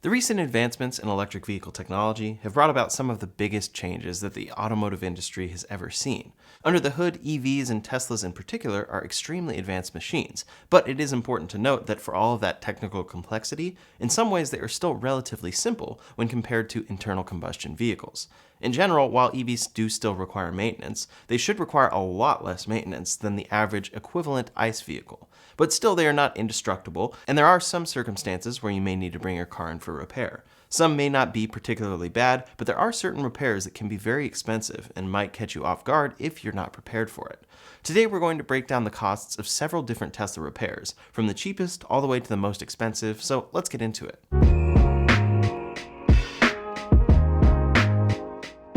The recent advancements in electric vehicle technology have brought about some of the biggest changes that the automotive industry has ever seen. Under the hood, EVs and Teslas in particular are extremely advanced machines, but it is important to note that for all of that technical complexity, in some ways they are still relatively simple when compared to internal combustion vehicles. In general, while EVs do still require maintenance, they should require a lot less maintenance than the average equivalent ICE vehicle. But still, they are not indestructible, and there are some circumstances where you may need to bring your car in for repair. Some may not be particularly bad, but there are certain repairs that can be very expensive and might catch you off guard if you're not prepared for it. Today we're going to break down the costs of several different Tesla repairs, from the cheapest all the way to the most expensive, so let's get into it.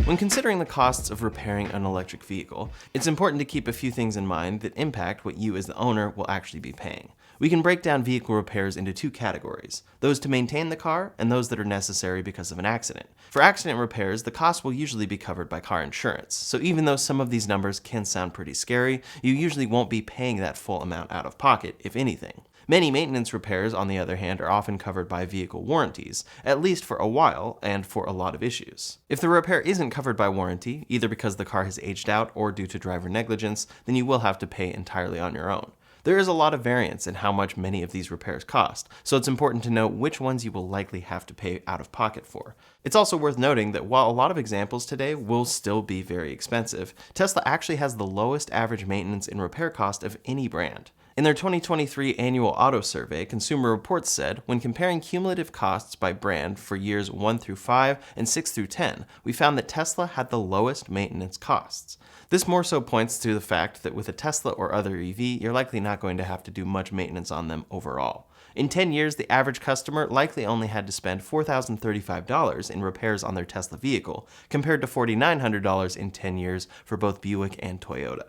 When considering the costs of repairing an electric vehicle, it's important to keep a few things in mind that impact what you as the owner will actually be paying. We can break down vehicle repairs into two categories, those to maintain the car and those that are necessary because of an accident. For accident repairs, the cost will usually be covered by car insurance, so even though some of these numbers can sound pretty scary, you usually won't be paying that full amount out of pocket, if anything. Many maintenance repairs, on the other hand, are often covered by vehicle warranties, at least for a while and for a lot of issues. If the repair isn't covered by warranty, either because the car has aged out or due to driver negligence, then you will have to pay entirely on your own. There is a lot of variance in how much many of these repairs cost, so it's important to know which ones you will likely have to pay out of pocket for. It's also worth noting that while a lot of examples today will still be very expensive, Tesla actually has the lowest average maintenance and repair cost of any brand. In their 2023 annual auto survey, Consumer Reports said, when comparing cumulative costs by brand for years 1 through 5 and 6 through 10, we found that Tesla had the lowest maintenance costs. This more so points to the fact that with a Tesla or other EV, you're likely not going to have to do much maintenance on them overall. In 10 years, the average customer likely only had to spend $4,035 in repairs on their Tesla vehicle, compared to $4,900 in 10 years for both Buick and Toyota.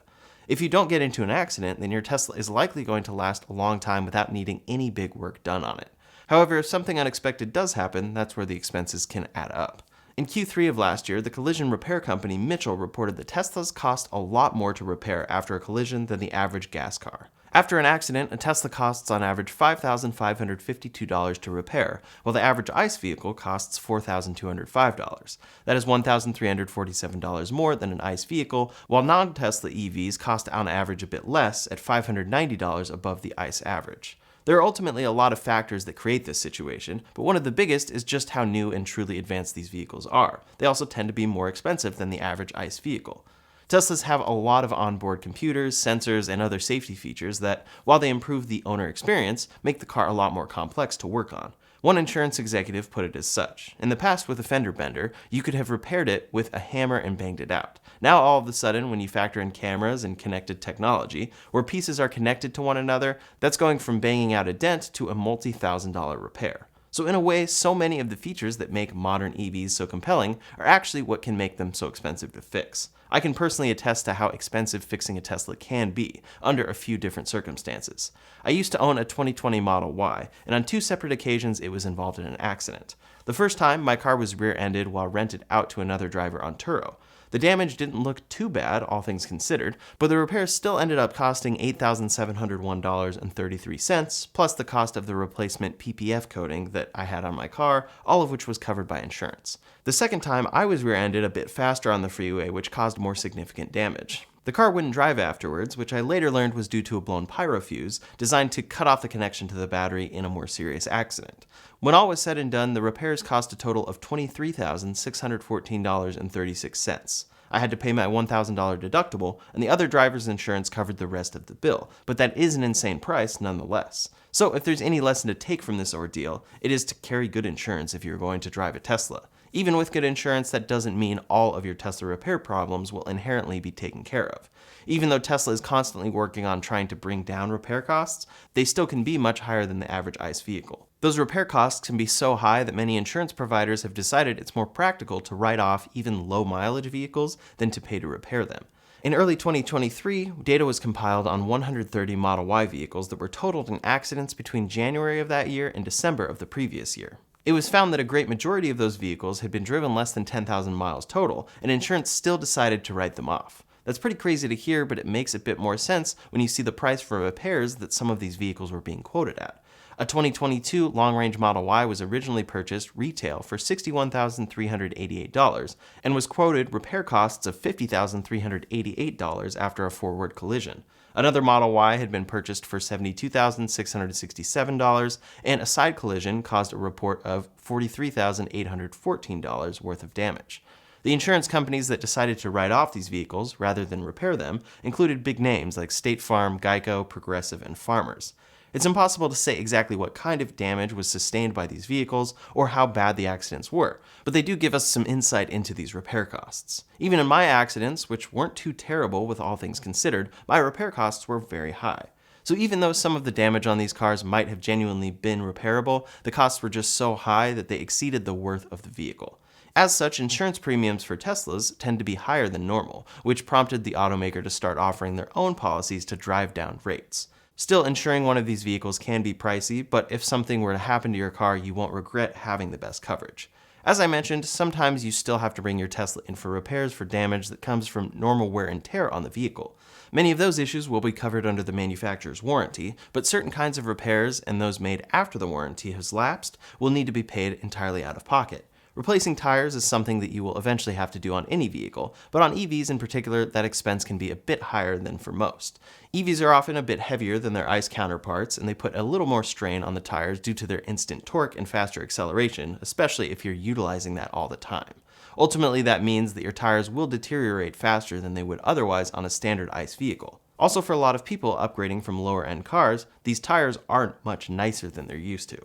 If you don't get into an accident, then your Tesla is likely going to last a long time without needing any big work done on it. However, if something unexpected does happen, that's where the expenses can add up. In Q3 of last year, the collision repair company Mitchell reported that Teslas cost a lot more to repair after a collision than the average gas car. After an accident, a Tesla costs on average $5,552 to repair, while the average ICE vehicle costs $4,205. That is $1,347 more than an ICE vehicle, while non-Tesla EVs cost on average a bit less at $590 above the ICE average. There are ultimately a lot of factors that create this situation, but one of the biggest is just how new and truly advanced these vehicles are. They also tend to be more expensive than the average ICE vehicle. Teslas have a lot of onboard computers, sensors, and other safety features that, while they improve the owner experience, make the car a lot more complex to work on. One insurance executive put it as such: in the past with a fender bender, you could have repaired it with a hammer and banged it out. Now all of a sudden, when you factor in cameras and connected technology, where pieces are connected to one another, that's going from banging out a dent to a multi-$1,000 repair. So in a way, so many of the features that make modern EVs so compelling are actually what can make them so expensive to fix. I can personally attest to how expensive fixing a Tesla can be, under a few different circumstances. I used to own a 2020 Model Y, and on 2 separate occasions it was involved in an accident. The first time, my car was rear-ended while rented out to another driver on Turo. The damage didn't look too bad, all things considered, but the repairs still ended up costing $8,701.33, plus the cost of the replacement PPF coating that I had on my car, all of which was covered by insurance. The second time, I was rear-ended a bit faster on the freeway, which caused more significant damage. The car wouldn't drive afterwards, which I later learned was due to a blown pyro fuse designed to cut off the connection to the battery in a more serious accident. When all was said and done, the repairs cost a total of $23,614.36. I had to pay my $1,000 deductible, and the other driver's insurance covered the rest of the bill, but that is an insane price nonetheless. So if there's any lesson to take from this ordeal, it is to carry good insurance if you're going to drive a Tesla. Even with good insurance, that doesn't mean all of your Tesla repair problems will inherently be taken care of. Even though Tesla is constantly working on trying to bring down repair costs, they still can be much higher than the average ICE vehicle. Those repair costs can be so high that many insurance providers have decided it's more practical to write off even low mileage vehicles than to pay to repair them. In early 2023, data was compiled on 130 Model Y vehicles that were totaled in accidents between January of that year and December of the previous year. It was found that a great majority of those vehicles had been driven less than 10,000 miles total, and insurance still decided to write them off. That's pretty crazy to hear, but it makes a bit more sense when you see the price for repairs that some of these vehicles were being quoted at. A 2022 long-range Model Y was originally purchased retail for $61,388 and was quoted repair costs of $50,388 after a forward collision. Another Model Y had been purchased for $72,667, and a side collision caused a report of $43,814 worth of damage. The insurance companies that decided to write off these vehicles rather than repair them included big names like State Farm, Geico, Progressive, and Farmers. It's impossible to say exactly what kind of damage was sustained by these vehicles or how bad the accidents were, but they do give us some insight into these repair costs. Even in my accidents, which weren't too terrible with all things considered, my repair costs were very high. So even though some of the damage on these cars might have genuinely been repairable, the costs were just so high that they exceeded the worth of the vehicle. As such, insurance premiums for Teslas tend to be higher than normal, which prompted the automaker to start offering their own policies to drive down rates. Still, insuring one of these vehicles can be pricey, but if something were to happen to your car, you won't regret having the best coverage. As I mentioned, sometimes you still have to bring your Tesla in for repairs for damage that comes from normal wear and tear on the vehicle. Many of those issues will be covered under the manufacturer's warranty, but certain kinds of repairs, and those made after the warranty has lapsed, will need to be paid entirely out of pocket. Replacing tires is something that you will eventually have to do on any vehicle, but on EVs in particular, that expense can be a bit higher than for most. EVs are often a bit heavier than their ICE counterparts, and they put a little more strain on the tires due to their instant torque and faster acceleration, especially if you're utilizing that all the time. Ultimately, that means that your tires will deteriorate faster than they would otherwise on a standard ICE vehicle. Also, for a lot of people upgrading from lower-end cars, these tires aren't much nicer than they're used to.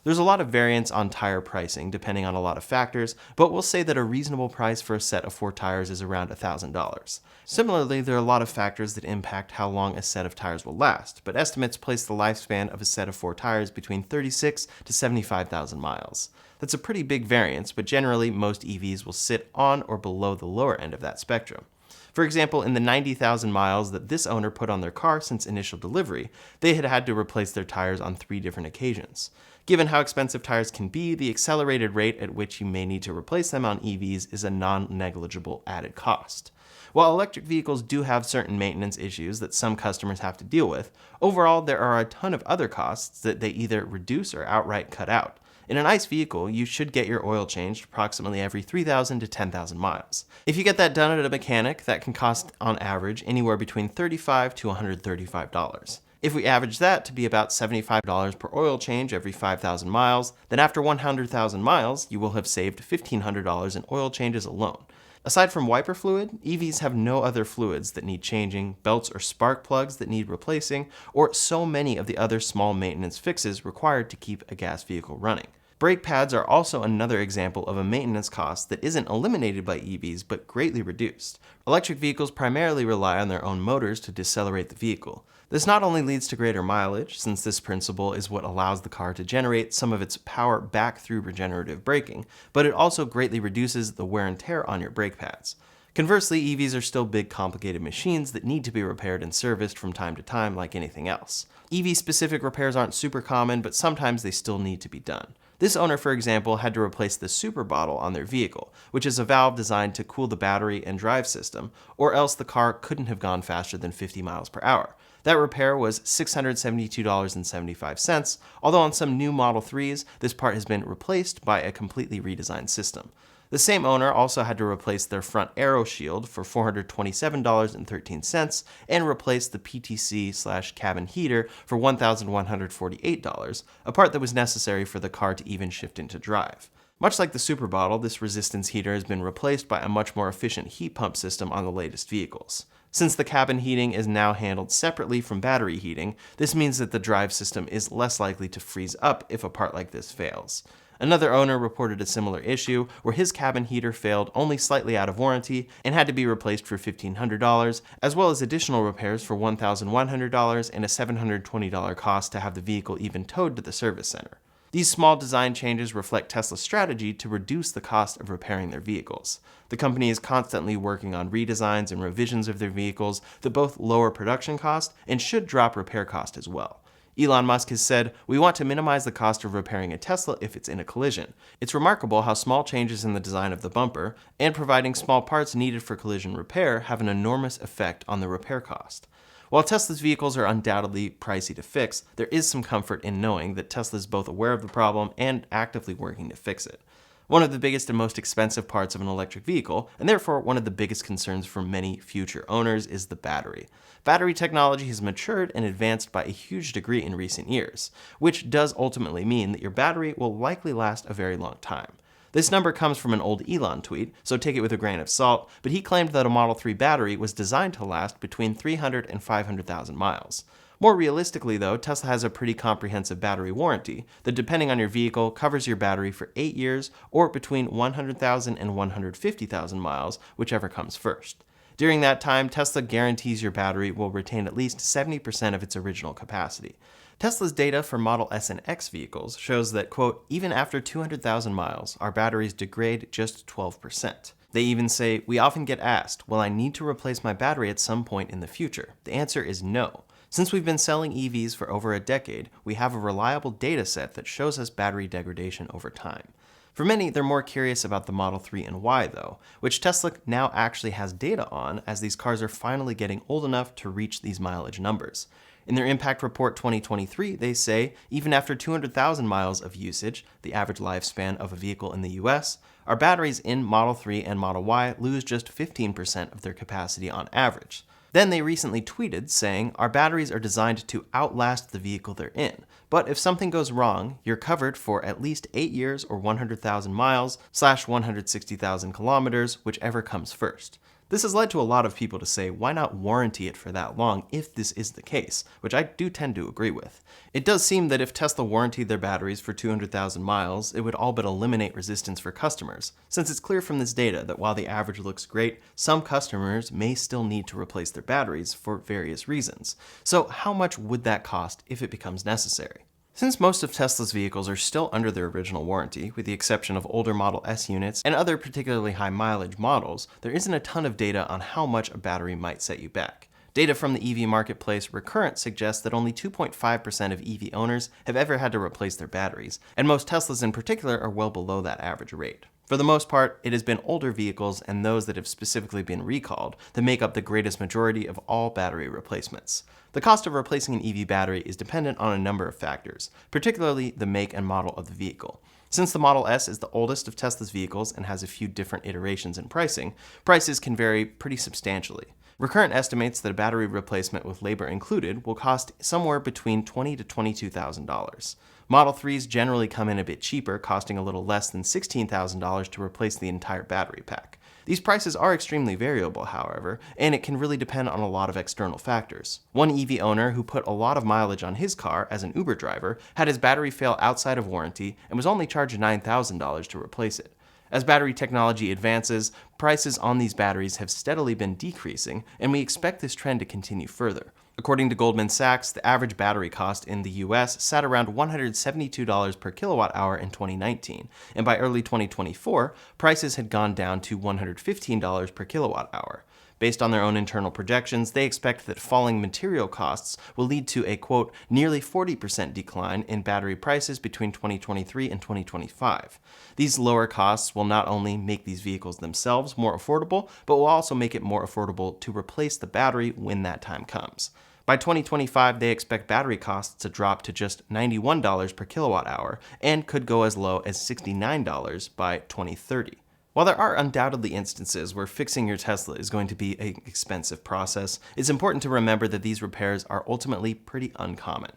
There's a lot of variance on tire pricing depending on a lot of factors, but we'll say that a reasonable price for a set of 4 tires is around $1,000. Similarly, there are a lot of factors that impact how long a set of tires will last, but estimates place the lifespan of a set of 4 tires between 36 to 75,000 miles. That's a pretty big variance, but generally most EVs will sit on or below the lower end of that spectrum. For example, in the 90,000 miles that this owner put on their car since initial delivery, they had to replace their tires on 3 different occasions. Given how expensive tires can be, the accelerated rate at which you may need to replace them on EVs is a non-negligible added cost. While electric vehicles do have certain maintenance issues that some customers have to deal with, overall there are a ton of other costs that they either reduce or outright cut out. In an ICE vehicle, you should get your oil changed approximately every 3,000 to 10,000 miles. If you get that done at a mechanic, that can cost on average anywhere between $35 to $135. If we average that to be about $75 per oil change every 5,000 miles, then after 100,000 miles, you will have saved $1,500 in oil changes alone. Aside from wiper fluid, EVs have no other fluids that need changing, belts or spark plugs that need replacing, or so many of the other small maintenance fixes required to keep a gas vehicle running. Brake pads are also another example of a maintenance cost that isn't eliminated by EVs but greatly reduced. Electric vehicles primarily rely on their own motors to decelerate the vehicle. This not only leads to greater mileage, since this principle is what allows the car to generate some of its power back through regenerative braking, but it also greatly reduces the wear and tear on your brake pads. Conversely, EVs are still big, complicated machines that need to be repaired and serviced from time to time like anything else. EV-specific repairs aren't super common, but sometimes they still need to be done. This owner, for example, had to replace the super bottle on their vehicle, which is a valve designed to cool the battery and drive system, or else the car couldn't have gone faster than 50 miles per hour. That repair was $672.75, although on some new Model 3s, this part has been replaced by a completely redesigned system. The same owner also had to replace their front aero shield for $427.13 and replace the PTC/cabin heater for $1,148, a part that was necessary for the car to even shift into drive. Much like the Super Bottle, this resistance heater has been replaced by a much more efficient heat pump system on the latest vehicles. Since the cabin heating is now handled separately from battery heating, this means that the drive system is less likely to freeze up if a part like this fails. Another owner reported a similar issue where his cabin heater failed only slightly out of warranty and had to be replaced for $1,500, as well as additional repairs for $1,100 and a $720 cost to have the vehicle even towed to the service center. These small design changes reflect Tesla's strategy to reduce the cost of repairing their vehicles. The company is constantly working on redesigns and revisions of their vehicles that both lower production cost and should drop repair cost as well. Elon Musk has said, "We want to minimize the cost of repairing a Tesla if it's in a collision." It's remarkable how small changes in the design of the bumper and providing small parts needed for collision repair have an enormous effect on the repair cost. While Tesla's vehicles are undoubtedly pricey to fix, there is some comfort in knowing that Tesla is both aware of the problem and actively working to fix it. One of the biggest and most expensive parts of an electric vehicle, and therefore one of the biggest concerns for many future owners, is the battery. Battery technology has matured and advanced by a huge degree in recent years, which does ultimately mean that your battery will likely last a very long time. This number comes from an old Elon tweet, so take it with a grain of salt, but he claimed that a Model 3 battery was designed to last between 300 and 500,000 miles. More realistically though, Tesla has a pretty comprehensive battery warranty that, depending on your vehicle, covers your battery for 8 years or between 100,000 and 150,000 miles, whichever comes first. During that time, Tesla guarantees your battery will retain at least 70% of its original capacity. Tesla's data for Model S and X vehicles shows that, quote, even after 200,000 miles, our batteries degrade just 12%. They even say, we often get asked, will I need to replace my battery at some point in the future? The answer is no. Since we've been selling EVs for over a decade, we have a reliable data set that shows us battery degradation over time. For many, they're more curious about the Model 3 and Y though, which Tesla now actually has data on as these cars are finally getting old enough to reach these mileage numbers. In their Impact Report 2023, they say, even after 200,000 miles of usage, the average lifespan of a vehicle in the US, our batteries in Model 3 and Model Y lose just 15% of their capacity on average. Then they recently tweeted saying, our batteries are designed to outlast the vehicle they're in, but if something goes wrong, you're covered for at least 8 years or 100,000 miles / 160,000 kilometers, whichever comes first. This has led to a lot of people to say, why not warranty it for that long if this is the case, which I do tend to agree with. It does seem that if Tesla warrantied their batteries for 200,000 miles, it would all but eliminate resistance for customers, since it's clear from this data that while the average looks great, some customers may still need to replace their batteries for various reasons. So how much would that cost if it becomes necessary? Since most of Tesla's vehicles are still under their original warranty, with the exception of older Model S units and other particularly high mileage models, there isn't a ton of data on how much a battery might set you back. Data from the EV marketplace Recurrent suggests that only 2.5% of EV owners have ever had to replace their batteries, and most Teslas in particular are well below that average rate. For the most part, it has been older vehicles and those that have specifically been recalled that make up the greatest majority of all battery replacements. The cost of replacing an EV battery is dependent on a number of factors, particularly the make and model of the vehicle. Since the Model S is the oldest of Tesla's vehicles and has a few different iterations in pricing, prices can vary pretty substantially. Recurrent estimates that a battery replacement with labor included will cost somewhere between $20,000 to $22,000. Model 3s generally come in a bit cheaper, costing a little less than $16,000 to replace the entire battery pack. These prices are extremely variable, however, and it can really depend on a lot of external factors. One EV owner who put a lot of mileage on his car as an Uber driver had his battery fail outside of warranty and was only charged $9,000 to replace it. As battery technology advances, prices on these batteries have steadily been decreasing, and we expect this trend to continue further. According to Goldman Sachs, the average battery cost in the US sat around $172 per kilowatt hour in 2019, and by early 2024, prices had gone down to $115 per kilowatt hour. Based on their own internal projections, they expect that falling material costs will lead to a, quote, nearly 40% decline in battery prices between 2023 and 2025. These lower costs will not only make these vehicles themselves more affordable, but will also make it more affordable to replace the battery when that time comes. By 2025, they expect battery costs to drop to just $91 per kilowatt hour and could go as low as $69 by 2030. While there are undoubtedly instances where fixing your Tesla is going to be an expensive process, it's important to remember that these repairs are ultimately pretty uncommon.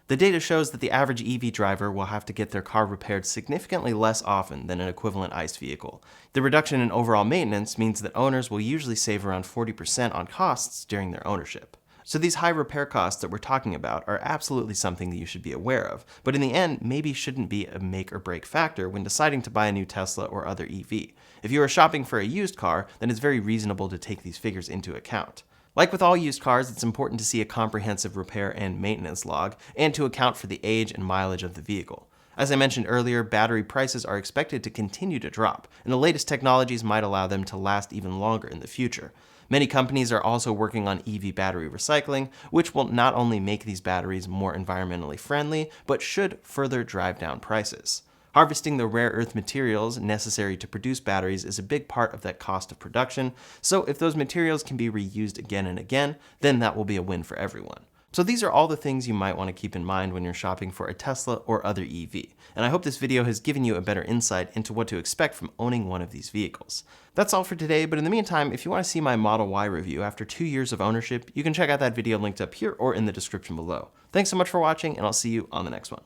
The data shows that the average EV driver will have to get their car repaired significantly less often than an equivalent ICE vehicle. The reduction in overall maintenance means that owners will usually save around 40% on costs during their ownership. So these high repair costs that we're talking about are absolutely something that you should be aware of, but in the end, maybe shouldn't be a make or break factor when deciding to buy a new Tesla or other EV. If you are shopping for a used car, then it's very reasonable to take these figures into account. Like with all used cars, it's important to see a comprehensive repair and maintenance log, and to account for the age and mileage of the vehicle. As I mentioned earlier, battery prices are expected to continue to drop, and the latest technologies might allow them to last even longer in the future. Many companies are also working on EV battery recycling, which will not only make these batteries more environmentally friendly, but should further drive down prices. Harvesting the rare earth materials necessary to produce batteries is a big part of that cost of production, so if those materials can be reused again and again, then that will be a win for everyone. So these are all the things you might want to keep in mind when you're shopping for a Tesla or other EV, and I hope this video has given you a better insight into what to expect from owning one of these vehicles. That's all for today, but in the meantime, if you want to see my Model Y review after 2 years of ownership, you can check out that video linked up here or in the description below. Thanks so much for watching, and I'll see you on the next one.